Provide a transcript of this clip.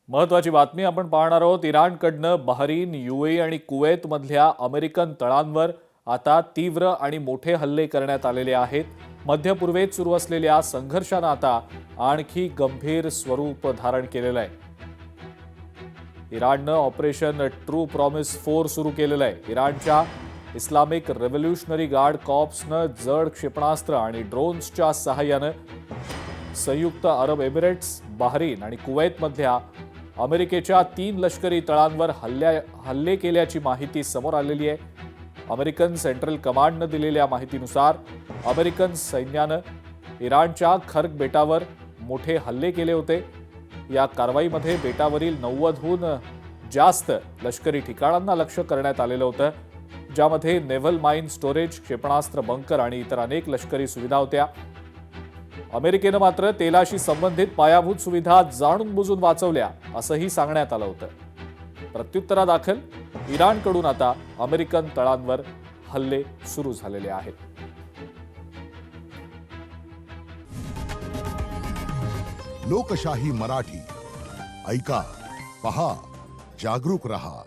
महत्वाची बातमी आपण पाहणार आहोत। इराणकडनं बहरीन, यूएई आणि कुवेत मधल्या अमेरिकन तळांवर आता तीव्र आणि मोठे हल्ले करण्यात आलेले आहेत। मध्य पूर्वेत सुरू असलेल्या संघर्षानं आता आणखी गंभीर स्वरूप धारण केलेलं आहे। इराणनं ऑपरेशन ट्रू प्रॉमिस 4 सुरू केलेलं आहे। इराणच्या इस्लामिक रेव्होल्युशनरी गार्ड कॉर्प्सनं जड क्षेपणास्त्र आणि ड्रोन्सच्या सहाय्यानं संयुक्त अरब एमिरेट्स, बहरीन आणि कुवेतमधल्या अमेरिकेच्या 3 लष्करी तळांवर हल्ले केल्याची माहिती समोर आलेली आहे। अमेरिकन सेंट्रल कमांडनं दिलेल्या माहितीनुसार अमेरिकन सैन्यानं इराणच्या खर्ग बेटावर मोठे हल्ले केले होते। या कारवाईमध्ये बेटावरील 90हून जास्त लष्करी ठिकाणांना लक्ष्य करण्यात आलेलं होतं, ज्यामध्ये नेव्हल माइन स्टोरेज, क्षेपणास्त्र बंकर आणि इतर अनेक लष्करी सुविधा होत्या। अमेरिकेनं मात्र तेलाशी संबंधित पायाभूत सुविधा जाणून बुजून वाचवल्या असंही सांगण्यात आलं होतं। प्रत्युत्तरादाखल इराणकडून आता अमेरिकन तळांवर हल्ले सुरू झालेले आहेत। लोकशाही मराठी ऐका, पहा, जागरूक रहा।